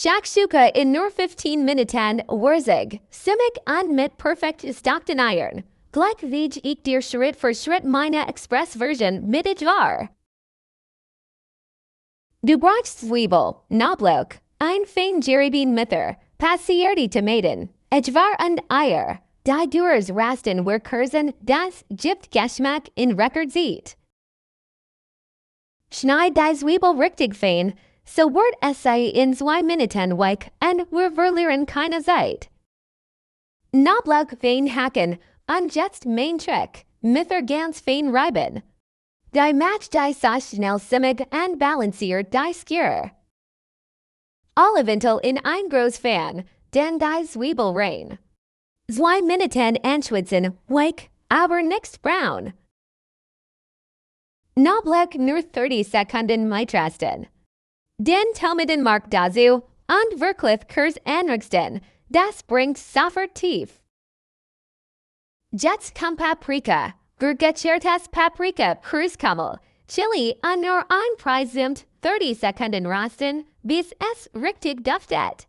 Shakshuka in nur 15 Minuten, würzig, sämige und mit perfekt stockten Eiern. Gleich wie ich dir Schritt für Schritt meine Express-Version mit Ajvar. Du brauchst Zwiebel, Knoblauch, ein fein geriebener Messer, passierte Tomaten, Ajvar und Eier. Die Dures rasten wir kurzen, das gibt Geschmack in Rekordzeit. Schneid die Zwiebel richtig fein, so wird es in 2 Minuten weich und wir verlieren keine Zeit. Knoblauch fein hacken und jetzt mein Trick, Messer ganz fein reiben. Die macht die Sauce schnell sämig und balanciert die Skür. Olivenöl in ein groß Pfanne, dann die Zwiebel rein. 2 Minuten anschwitzen, weich, aber nicht braun. Knoblauch nur 30 Sekunden mitrasten. Den Tomatenmark dazu und wirklich kurz anrösten, das bringt sofort tief. Jetzt kommt Paprika, geräuchertes Paprika, Kreuzkümmel, Chili und nur ein Preiszimt 30 Sekunden rösten, bis es richtig duftet.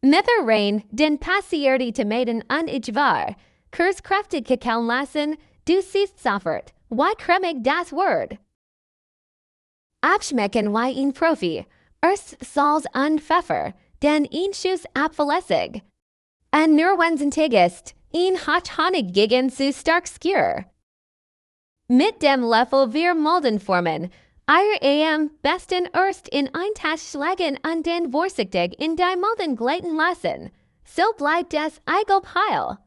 Messer rein, den passierte Tomaten und Ajvar, kurz kräftig kauen lassen, du siehst sofort, wie cremig das wird. Abschmecken wie ein Profi, erst Salz und Pfeffer, dann ein Schuss Apfelessig. Und nur wenn es ist, ein hot Honig gegen zu stark Skür. Mit dem Löffel wir Mulden formen, Eier am besten erst in ein Tasch schlagen und dann vorsichtig in die Mulden gleiten lassen. So bleibt das Eigelb heil.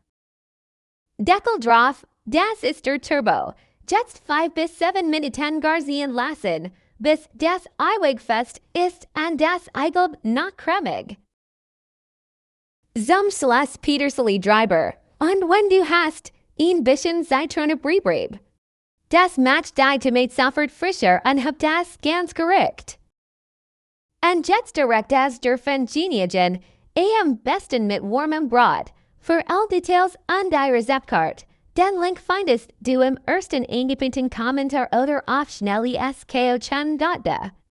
Deckel drauf, das ist der Turbo. Jetzt 5 bis 7 Minuten garziehen lassen, bis das Eiweg fest ist und das Eigelb noch cremig. Zum Schluss Petersilie drüber, und wenn du hast, ein bisschen Zitronenbrieb. Das macht die Tomate sofort frischer und habt das ganz gerecht. Und jetzt direkt das dürfen geniegen, am besten mit warmem Brot. Für all Details und die Rezeptkarte. Den Link findest du im ersten eingepinnten Kommentar oder auf schnelli.sk.de.